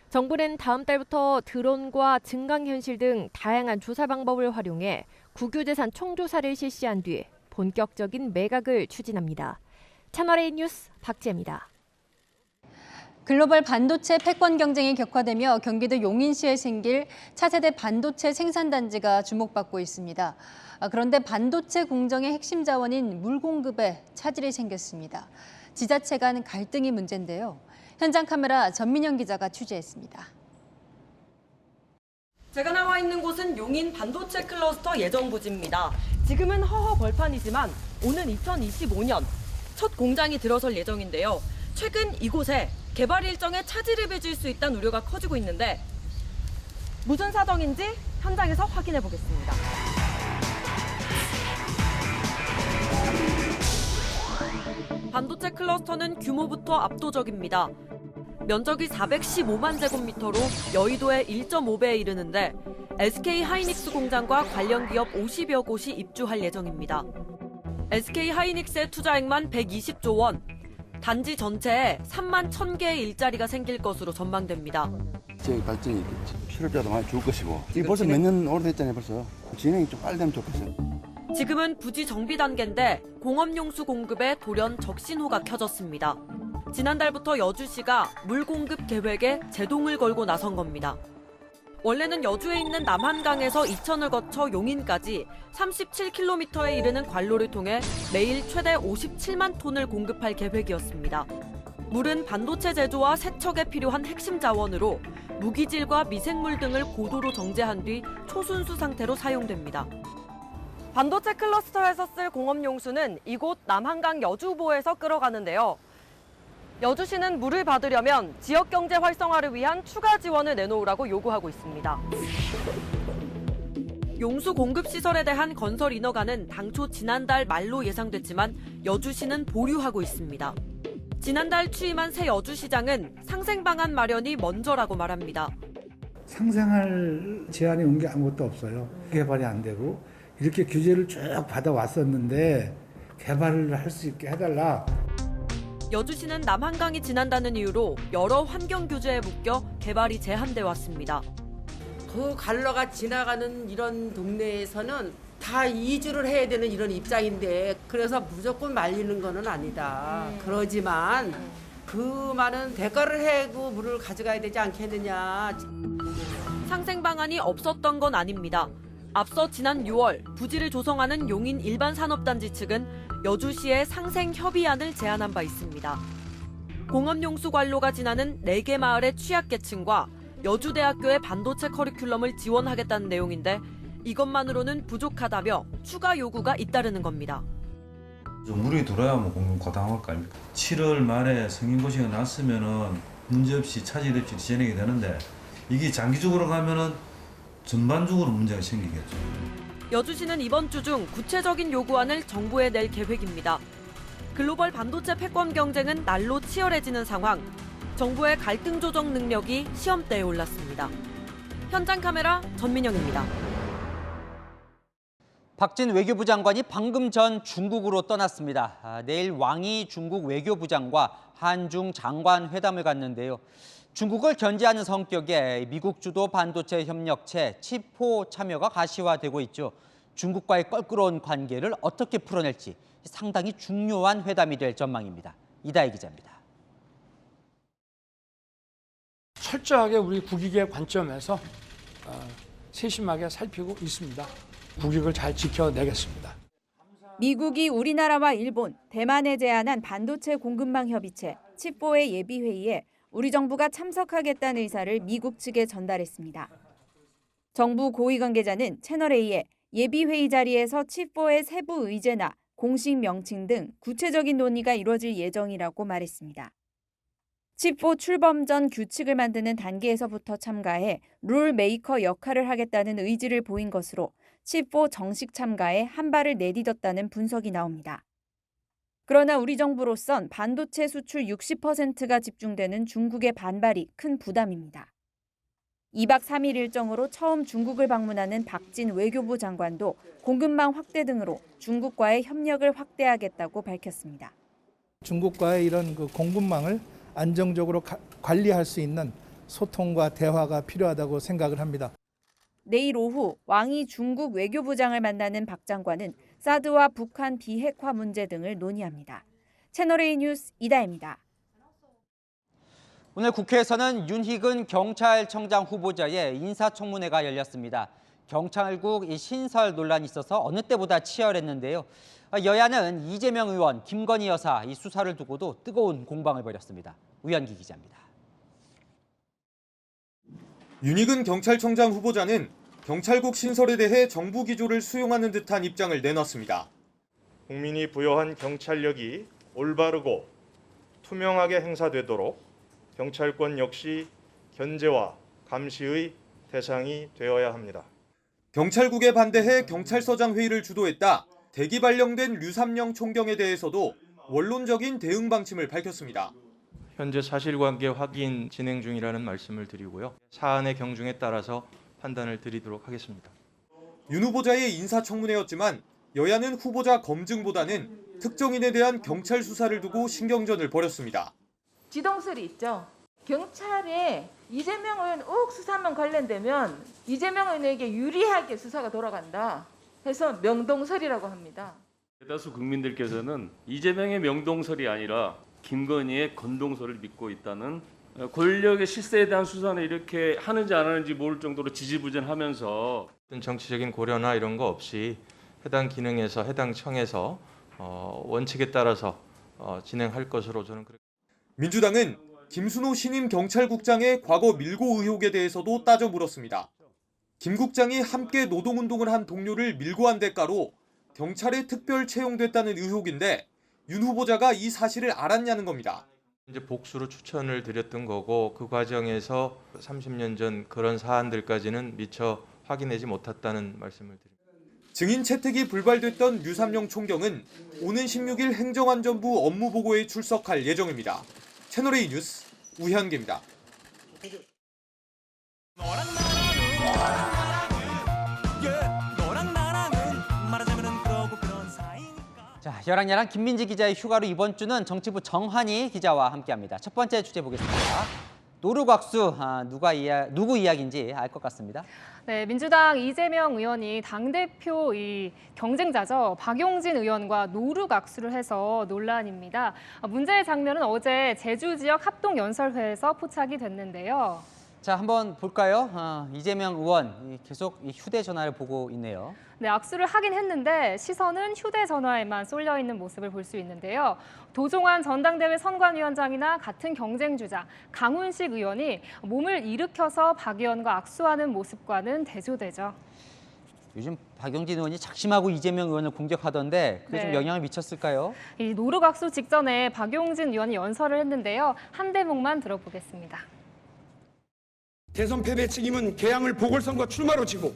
정부는 다음 달부터 드론과 증강현실 등 다양한 조사 방법을 활용해 국유재산 총조사를 실시한 뒤 본격적인 매각을 추진합니다. 채널A 뉴스 박지혜입니다.
글로벌 반도체 패권 경쟁이 격화되며 경기도 용인시에 생길 차세대 반도체 생산단지가 주목받고 있습니다. 그런데 반도체 공정의 핵심 자원인 물 공급에 차질이 생겼습니다. 지자체 간 갈등이 문제인데요. 현장 카메라 전민영 기자가 취재했습니다.
제가 나와 있는 곳은 용인 반도체 클러스터 예정 부지입니다. 지금은 허허 벌판이지만 오는 2025년 첫 공장이 들어설 예정인데요. 최근 이곳에 개발 일정에 차질을 빚을 수 있다는 우려가 커지고 있는데 무슨 사정인지 현장에서 확인해 보겠습니다. 반도체 클러스터는 규모부터 압도적입니다. 면적이 415만 제곱미터로 여의도의 1.5배에 이르는데 SK 하이닉스 공장과 관련 기업 50여 곳이 입주할 예정입니다. SK 하이닉스의 투자액만 120조 원, 단지 전체에 3만 1,000개의 일자리가 생길 것으로 전망됩니다.
지역 발전이 있겠지. 실업자도 많이 줄 것이고. 이게 벌써 몇 년 오래됐잖아요, 벌써. 진행이 좀 빨리 되면 좋겠어요.
지금은 부지 정비 단계인데 공업용수 공급에 돌연 적신호가 켜졌습니다. 지난달부터 여주시가 물 공급 계획에 제동을 걸고 나선 겁니다. 원래는 여주에 있는 남한강에서 이천을 거쳐 용인까지 37km에 이르는 관로를 통해 매일 최대 57만 톤을 공급할 계획이었습니다. 물은 반도체 제조와 세척에 필요한 핵심 자원으로 무기질과 미생물 등을 고도로 정제한 뒤 초순수 상태로 사용됩니다. 반도체 클러스터에서 쓸 공업용수는 이곳 남한강 여주보에서 끌어가는데요. 여주시는 물을 받으려면 지역경제 활성화를 위한 추가 지원을 내놓으라고 요구하고 있습니다. 용수 공급시설에 대한 건설 인허가는 당초 지난달 말로 예상됐지만 여주시는 보류하고 있습니다. 지난달 취임한 새 여주시장은 상생 방안 마련이 먼저라고 말합니다.
상생할 제한이 온 게 아무것도 없어요. 개발이 안 되고 이렇게 규제를 쭉 받아왔었는데 개발을 할 수 있게 해달라.
여주시는 남한강이 지난다는 이유로 여러 환경 규제에 묶여 개발이 제한돼 왔습니다.
그 갈로가 지나가는 이런 동네에서는 다 이주를 해야 되는 이런 입장인데 그래서 무조건 말리는 거는 아니다. 그러지만 그 많은 대가를 해고 물을 가져가야 되지 않겠느냐.
상생 방안이 없었던 건 아닙니다. 앞서 지난 6월 부지를 조성하는 용인 일반산업단지 측은 여주시에 상생 협의안을 제안한 바 있습니다. 공업용수 관로가 지나는 4개 마을의 취약계층과 여주대학교의 반도체 커리큘럼을 지원하겠다는 내용인데 이것만으로는 부족하다며 추가 요구가 잇따르는 겁니다.
물이 돌아야 공급 가당할 거 아닙니까? 7월 말에 승인고시가 났으면은 문제없이 차질 없이 진행이 되는데 이게 장기적으로 가면은 전반적으로 문제가 생기겠죠.
여주시는 이번 주 중 구체적인 요구안을 정부에 낼 계획입니다. 글로벌 반도체 패권 경쟁은 날로 치열해지는 상황. 정부의 갈등 조정 능력이 시험대에 올랐습니다. 현장 카메라 전민영입니다.
박진 외교부 장관이 방금 전 중국으로 떠났습니다. 내일 왕이 중국 외교부 장과 한중 장관 회담을 갖는데요. 중국을 견제하는 성격의 미국 주도 반도체 협력체 칩4 참여가 가시화되고 있죠. 중국과의 껄끄러운 관계를 어떻게 풀어낼지 상당히 중요한 회담이 될 전망입니다. 이다혜 기자입니다.
철저하게 우리 국익의 관점에서 세심하게 살피고 있습니다. 국익을 잘 지켜내겠습니다.
미국이 우리나라와 일본, 대만에 제안한 반도체 공급망 협의체 칩4의 예비회의에 우리 정부가 참석하겠다는 의사를 미국 측에 전달했습니다. 정부 고위 관계자는 채널A에 예비회의 자리에서 칩4의 세부 의제나 공식 명칭 등 구체적인 논의가 이루어질 예정이라고 말했습니다. 칩4 출범 전 규칙을 만드는 단계에서부터 참가해 룰 메이커 역할을 하겠다는 의지를 보인 것으로 칩4 정식 참가에 한 발을 내딛었다는 분석이 나옵니다. 그러나 우리 정부로선 반도체 수출 60%가 집중되는 중국의 반발이 큰 부담입니다. 2박 3일 일정으로 처음 중국을 방문하는 박진 외교부 장관도 공급망 확대 등으로 중국과의 협력을 확대하겠다고 밝혔습니다.
중국과의 이런 공급망을 안정적으로 관리할 수 있는 소통과 대화가 필요하다고 생각을 합니다.
내일 오후 왕이 중국 외교부장을 만나는 박 장관은 사드와 북한 비핵화 문제 등을 논의합니다. 채널A 뉴스 이다혜입니다.
오늘 국회에서는 윤희근 경찰청장 후보자의 인사청문회가 열렸습니다. 경찰국 신설 논란이 있어서 어느 때보다 치열했는데요. 여야는 이재명 의원, 김건희 여사 이 수사를 두고도 뜨거운 공방을 벌였습니다. 우현기 기자입니다.
윤희근 경찰청장 후보자는 경찰국 신설에 대해 정부 기조를 수용하는 듯한 입장을 내놨습니다.
국민이 부여한 경찰력이 올바르고 투명하게 행사되도록 경찰권 역시 견제와 감시의 대상이 되어야 합니다.
경찰국에 반대해 경찰서장 회의를 주도했다. 대기 발령된 류삼영 총경에 대해서도 원론적인 대응 방침을 밝혔습니다.
현재 사실관계 확인 진행 중이라는 말씀을 드리고요. 사안의 경중에 따라서 판단을 드리도록 하겠습니다.
윤 후보자의 인사청문회였지만 여야는 후보자 검증보다는 특정인에 대한 경찰 수사를 두고 신경전을 벌였습니다.
지동설이 있죠. 경찰에 이재명 의원 의혹 수사만 관련되면 이재명 의원에게 유리하게 수사가 돌아간다 해서 명동설이라고 합니다.
대다수 국민들께서는 이재명의 명동설이 아니라 김건희의 건동설을 믿고 있다는, 권력의 실세에 대한 수사는 이렇게 하는지 안 하는지 모를 정도로 지지부진하면서
어떤 정치적인 고려나 이런 거 없이 해당 기능에서 해당 청에서 원칙에 따라서 진행할 것으로 저는 그렇게.
민주당은 김순호 신임 경찰국장의 과거 밀고 의혹에 대해서도 따져 물었습니다. 김 국장이 함께 노동운동을 한 동료를 밀고 한 대가로 경찰에 특별 채용됐다는 의혹인데 윤 후보자가 이 사실을 알았냐는 겁니다.
이제 복수로 추천을 드렸던 거고 그 과정에서 30년 전 그런 사안들까지는 미처 확인하지 못했다는 말씀을 드립니다.
증인 채택이 불발됐던 류삼영 총경은 오는 16일 행정안전부 업무보고에 출석할 예정입니다. 채널A 뉴스 우현기입니다.
자, 여랑야랑 김민지 기자의 휴가로 이번 주는 정치부 정한희 기자와 함께합니다. 첫 번째 주제 보겠습니다. 노루각수, 누구 이야기인지 알 것 같습니다.
네, 민주당 이재명 의원이 당대표 경쟁자죠. 박용진 의원과 노루각수를 해서 논란입니다. 문제의 장면은 어제 제주 지역 합동연설회에서 포착이 됐는데요.
자, 한번 볼까요? 이재명 의원 계속 휴대전화를 보고 있네요.
네, 악수를 하긴 했는데 시선은 휴대전화에만 쏠려 있는 모습을 볼 수 있는데요. 도종환 전당대회 선관위원장이나 같은 경쟁주자 강훈식 의원이 몸을 일으켜서 박 의원과 악수하는 모습과는 대조되죠.
요즘 박용진 의원이 작심하고 이재명 의원을 공격하던데 그게 좀 영향을 미쳤을까요?
이 노루각수 직전에 박용진 의원이 연설을 했는데요. 한 대목만 들어보겠습니다.
대선 패배 책임은 개항을 보궐선거 출마로 지고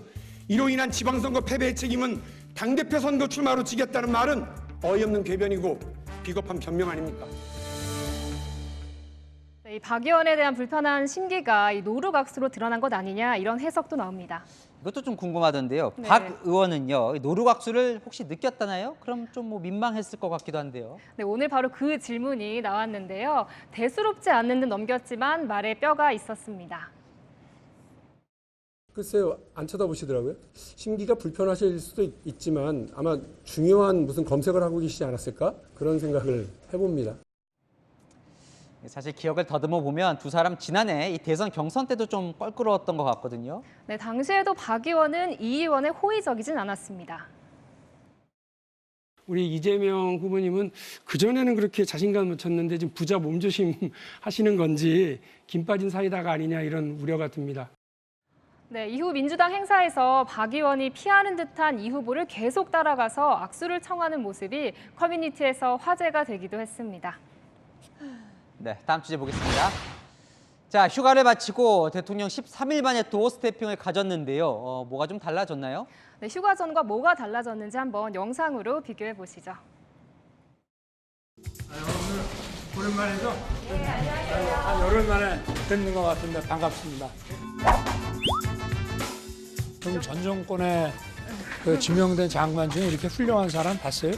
이로 인한 지방선거 패배의 책임은 당대표 선거 출마로 지겠다는 말은 어이없는 궤변이고 비겁한 변명 아닙니까?
이 박 의원에 대한 불편한 심기가 이 노루각수로 드러난 것 아니냐 이런 해석도 나옵니다.
이것도 좀 궁금하던데요.
네.
박 의원은요, 노루각수를 혹시 느꼈다나요? 그럼 좀 뭐 민망했을 것 같기도 한데요.
네, 오늘 바로 그 질문이 나왔는데요. 대수롭지 않는 듯 넘겼지만 말에 뼈가 있었습니다.
글쎄요, 안 쳐다보시더라고요. 심기가 불편하실 수도 있지만 아마 중요한 무슨 검색을 하고 계시지 않았을까? 그런 생각을 해봅니다.
사실 기억을 더듬어 보면 두 사람 지난해 이 대선 경선 때도 좀 껄끄러웠던 것 같거든요.
네, 당시에도 박 의원은 이 의원에 호의적이진 않았습니다.
우리 이재명 후보님은 그전에는 그렇게 자신감을 쳤는데 지금 부자 몸조심 하시는 건지 김 빠진 사이다가 아니냐 이런 우려가 듭니다.
네, 이후 민주당 행사에서 박 의원이 피하는 듯한 이 후보를 계속 따라가서 악수를 청하는 모습이 커뮤니티에서 화제가 되기도 했습니다.
네, 다음 주제 보겠습니다. 자, 휴가를 마치고 대통령 13일 만에 또 스태핑을 가졌는데요. 뭐가 좀 달라졌나요?
네, 휴가 전과 뭐가 달라졌는지 한번 영상으로 비교해 보시죠.
오늘 오랜만이죠? 네, 안녕하세요. 한 열흘 만에 뵙는 것 같은데 반갑습니다. 좀 전 정권에 그 지명된 장관 중에 이렇게 훌륭한 사람 봤어요?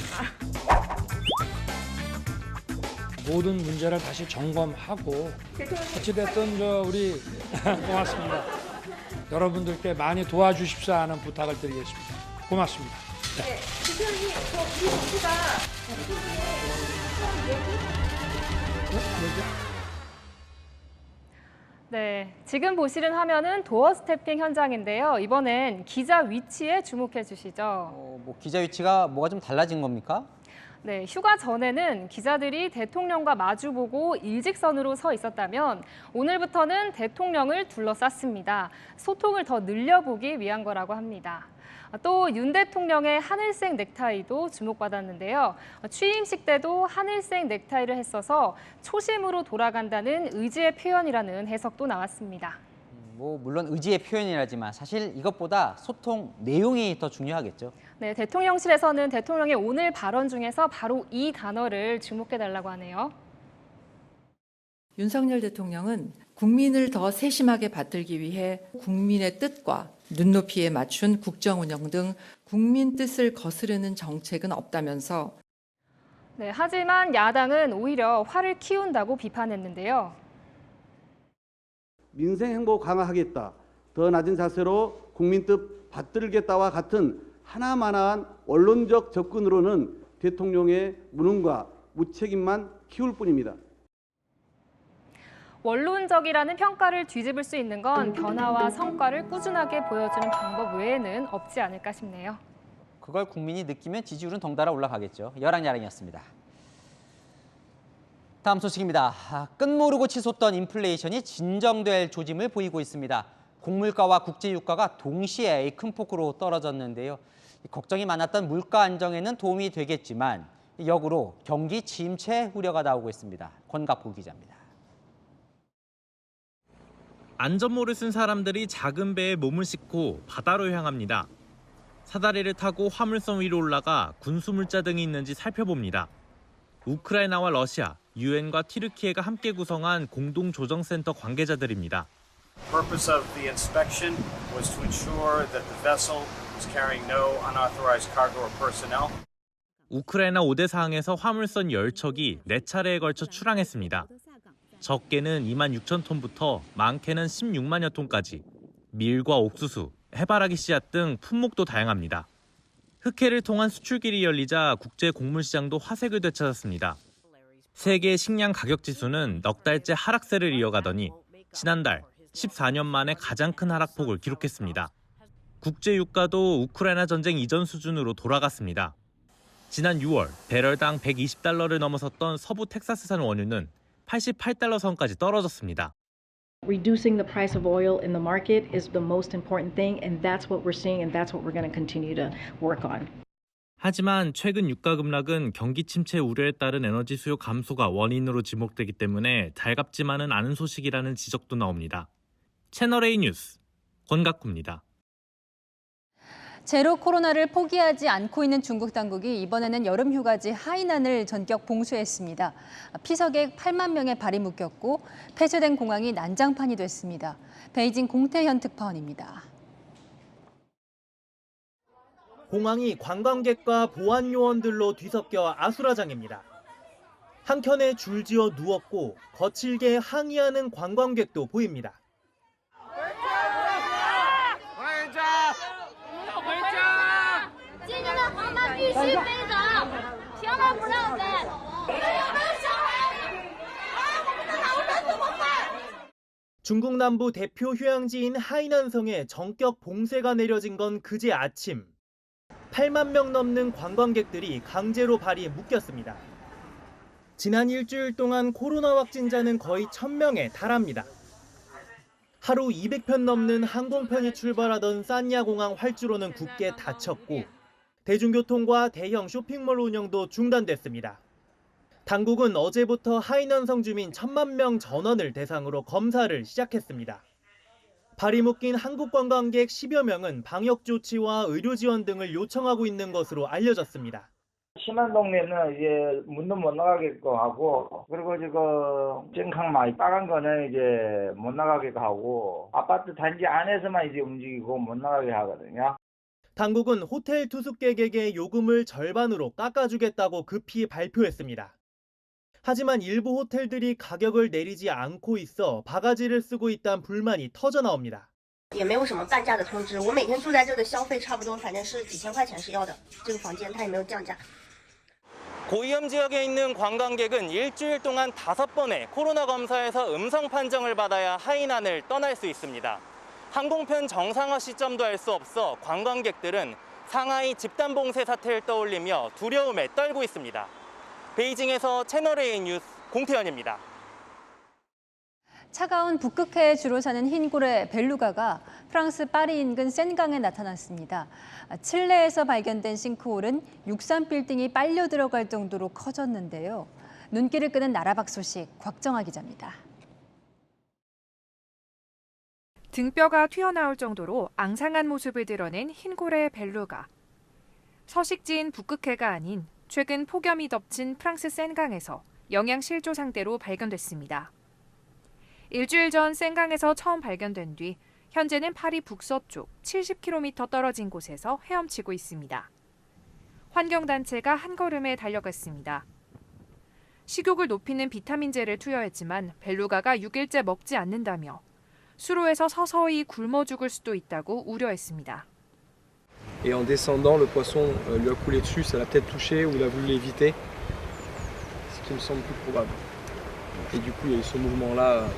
모든 문제를 다시 점검하고 어찌됐든 우리 고맙습니다. 여러분들께 많이 도와주십사 하는 부탁을 드리겠습니다. 고맙습니다.
네, 대표님, 우리 정부가
네, 지금 보시는 화면은 도어 스태핑 현장인데요. 이번엔 기자 위치에 주목해 주시죠.
뭐 기자 위치가 뭐가 좀 달라진 겁니까?
네, 휴가 전에는 기자들이 대통령과 마주보고 일직선으로 서 있었다면 오늘부터는 대통령을 둘러쌌습니다. 소통을 더 늘려보기 위한 거라고 합니다. 또 윤 대통령의 하늘색 넥타이도 주목받았는데요. 취임식 때도 하늘색 넥타이를 했어서 초심으로 돌아간다는 의지의 표현이라는 해석도 나왔습니다.
뭐 물론 의지의 표현이라지만 사실 이것보다 소통 내용이 더 중요하겠죠.
네, 대통령실에서는 대통령의 오늘 발언 중에서 바로 이 단어를 주목해달라고 하네요.
윤석열 대통령은 국민을 더 세심하게 받들기 위해 국민의 뜻과 눈높이에 맞춘 국정 운영 등 국민 뜻을 거스르는 정책은 없다면서
네, 하지만 야당은 오히려 화를 키운다고 비판했는데요.
민생 행보 강화하겠다. 더 낮은 자세로 국민 뜻 받들겠다와 같은 하나만한 원론적 접근으로는 대통령의 무능과 무책임만 키울 뿐입니다.
원론적이라는 평가를 뒤집을 수 있는 건 변화와 성과를 꾸준하게 보여주는 방법 외에는 없지 않을까 싶네요.
그걸 국민이 느끼면 지지율은 덩달아 올라가겠죠. 여랑야랑이었습니다. 다음 소식입니다. 끝모르고 치솟던 인플레이션이 진정될 조짐을 보이고 있습니다. 곡물가와 국제유가가 동시에 큰 폭으로 떨어졌는데요. 걱정이 많았던 물가 안정에는 도움이 되겠지만 역으로 경기 침체 우려가 나오고 있습니다. 권갑구 기자입니다.
안전모를 쓴 사람들이 작은 배에 몸을 싣고 바다로 향합니다. 사다리를 타고 화물선 위로 올라가 군수물자 등이 있는지 살펴봅니다. 우크라이나와 러시아, 유엔과 튀르키예가 함께 구성한 공동조정센터 관계자들입니다.
The purpose of the inspection was to ensure that the vessel was carrying no unauthorized cargo or personnel.
우크라이나 5대 사항에서 화물선 10척이 4차례에 걸쳐 출항했습니다. 적게는 2만 6천 톤부터 많게는 16만여 톤까지 밀과 옥수수, 해바라기 씨앗 등 품목도 다양합니다. 흑해를 통한 수출길이 열리자 국제 곡물 시장도 화색을 되찾았습니다. 세계 식량 가격 지수는 넉 달째 하락세를 이어가더니 지난달 14년 만에 가장 큰 하락폭을 기록했습니다. 국제 유가도 우크라이나 전쟁 이전 수준으로 돌아갔습니다. 지난 6월 배럴당 120달러를 넘어섰던 서부 텍사스산 원유는 88달러 선까지 떨어졌습니다.
Reducing the price of oil in the market is the most important thing, and that's what we're seeing, and that's what we're going to continue to work on.
하지만 최근 유가 급락은 경기 침체 우려에 따른 에너지 수요 감소가 원인으로 지목되기 때문에 달갑지만은 않은 소식이라는 지적도 나옵니다. 채널A 뉴스 권갑구입니다.
제로 코로나를 포기하지 않고 있는 중국 당국이 이번에는 여름 휴가지 하이난을 전격 봉쇄했습니다. 피서객 8만 명의 발이 묶였고 폐쇄된 공항이 난장판이 됐습니다. 베이징 공태현 특파원입니다.
공항이 관광객과 보안 요원들로 뒤섞여 아수라장입니다. 한켠에 줄지어 누웠고 거칠게 항의하는 관광객도 보입니다. 중국 남부 대표 휴양지인 하이난성에 전격 봉쇄가 내려진 건 그제 아침. 8만 명 넘는 관광객들이 강제로 발이 묶였습니다. 지난 일주일 동안 코로나 확진자는 거의 1,000명에 달합니다. 하루 200편 넘는 항공편이 출발하던 산야공항 활주로는 굳게 닫혔고 대중교통과 대형 쇼핑몰 운영도 중단됐습니다. 당국은 어제부터 하이난성 주민 1,000만 명 전원을 대상으로 검사를 시작했습니다. 발이 묶인 한국 관광객 10여 명은 방역 조치와 의료 지원 등을 요청하고 있는 것으로 알려졌습니다.
심한 동네는 이제 문도 못 나가게끔 하고, 그리고 지금 쨍캉 많이 빨간 거는 이제 못 나가게끔 하고, 아파트 단지 안에서만 이제 움직이고 못 나가게 하거든요.
당국은 호텔 투숙객에게 요금을 절반으로 깎아주겠다고 급히 발표했습니다. 하지만 일부 호텔들이 가격을 내리지 않고 있어 바가지를 쓰고 있다는 불만이 터져 나옵니다.
也没有什么半价的通知，我每天住在这的消费差不多，反正是几千块钱是要的。这个房间它也没有降价。
고위험 지역에 있는 관광객은 일주일 동안 5번의 코로나 검사에서 음성 판정을 받아야 하이난을 떠날 수 있습니다. 항공편 정상화 시점도 알 수 없어 관광객들은 상하이 집단 봉쇄 사태를 떠올리며 두려움에 떨고 있습니다. 베이징에서 채널A 뉴스 공태현입니다.
차가운 북극해에 주로 사는 흰고래 벨루가가 프랑스 파리 인근 센강에 나타났습니다. 칠레에서 발견된 싱크홀은 63빌딩이 빨려 들어갈 정도로 커졌는데요. 눈길을 끄는 나라밖 소식 곽정아 기자입니다.
등뼈가 튀어나올 정도로 앙상한 모습을 드러낸 흰고래 벨루가. 서식지인 북극해가 아닌 최근 폭염이 덮친 프랑스 센강에서 영양실조 상태로 발견됐습니다. 일주일 전 센강에서 처음 발견된 뒤 현재는 파리 북서쪽 70km 떨어진 곳에서 헤엄치고 있습니다. 환경단체가 한걸음에 달려갔습니다. 식욕을 높이는 비타민제를 투여했지만 벨루가가 6일째 먹지 않는다며 수로에서 서서히 굶어 죽을 수도 있다고 우려했습니다.
Et en descendant, le poisson lui a coulé dessus, ça l'a peut-être touché ou il a voulu l'éviter, ce qui me semble plus probable. Et du coup, il y a eu ce mouvement-là.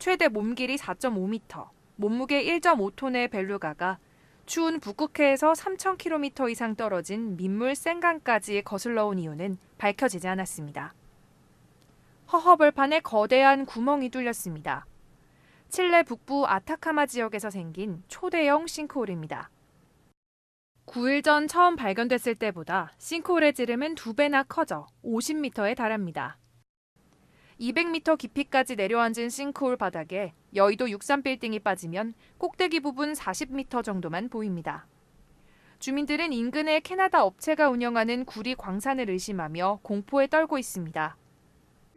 최대 몸길이 4.5m, 몸무게 1.5톤의 벨루가가 추운 북극해에서 3,000km 이상 떨어진 민물 센강까지 거슬러 온 이유는 밝혀지지 않았습니다. 허허벌판에 거대한 구멍이 뚫렸습니다. 칠레 북부 아타카마 지역에서 생긴 초대형 싱크홀입니다. 9일 전 처음 발견됐을 때보다 싱크홀의 지름은 2배나 커져 50m에 달합니다. 200m 깊이까지 내려앉은 싱크홀 바닥에 여의도 63빌딩이 빠지면 꼭대기 부분 40m 정도만 보입니다. 주민들은 인근의 캐나다 업체가 운영하는 구리 광산을 의심하며 공포에 떨고 있습니다.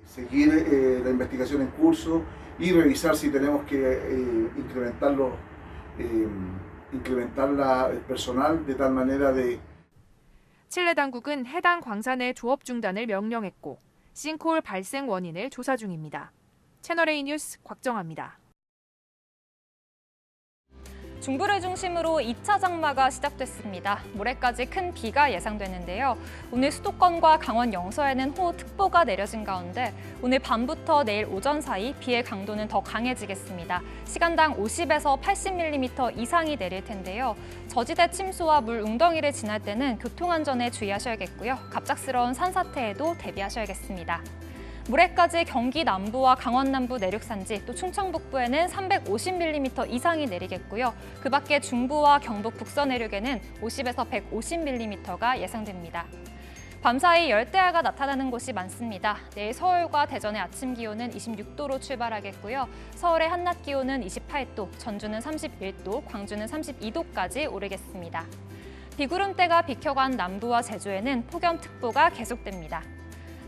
Seguir la investigación en curso y revisar si tenemos que incrementar el personal de tal manera de.
칠레 당국은 해당 광산의 조업 중단을 명령했고 싱크홀 발생 원인을 조사 중입니다. 채널A 뉴스 곽정아입니다.
중부를 중심으로 2차 장마가 시작됐습니다. 모레까지 큰 비가 예상되는데요. 오늘 수도권과 강원 영서에는 호우특보가 내려진 가운데 오늘 밤부터 내일 오전 사이 비의 강도는 더 강해지겠습니다. 시간당 50에서 80mm 이상이 내릴 텐데요. 저지대 침수와 물 웅덩이를 지날 때는 교통안전에 주의하셔야겠고요. 갑작스러운 산사태에도 대비하셔야겠습니다. 모레까지 경기 남부와 강원 남부 내륙 산지 또 충청 북부에는 350mm 이상이 내리겠고요. 그 밖에 중부와 경북 북서 내륙에는 50에서 150mm가 예상됩니다.
밤사이 열대야가 나타나는 곳이 많습니다. 내일 서울과 대전의 아침 기온은 26도로 출발하겠고요. 서울의 한낮 기온은 28도, 전주는 31도, 광주는 32도까지 오르겠습니다. 비구름대가 비켜간 남부와 제주에는 폭염특보가 계속됩니다.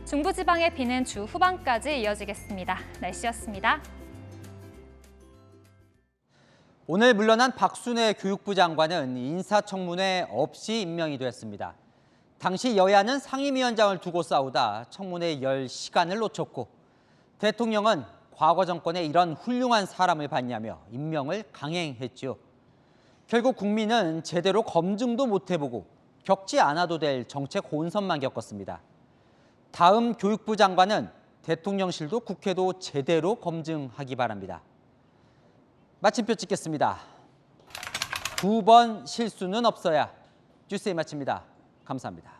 중부지방의 비는 주 후반까지 이어지겠습니다. 날씨였습니다.
오늘 물러난 박순애 교육부 장관은 인사청문회 없이 임명이 됐습니다. 당시 여야는 상임위원장을 두고 싸우다 청문회 열 시간을 놓쳤고 대통령은 과거 정권에 이런 훌륭한 사람을 봤냐며 임명을 강행했죠. 결국 국민은 제대로 검증도 못 해보고 겪지 않아도 될 정책 혼선만 겪었습니다. 다음 교육부 장관은 대통령실도 국회도 제대로 검증하기 바랍니다. 마침표 찍겠습니다. 2번 실수는 없어야. 뉴스에 마칩니다. 감사합니다.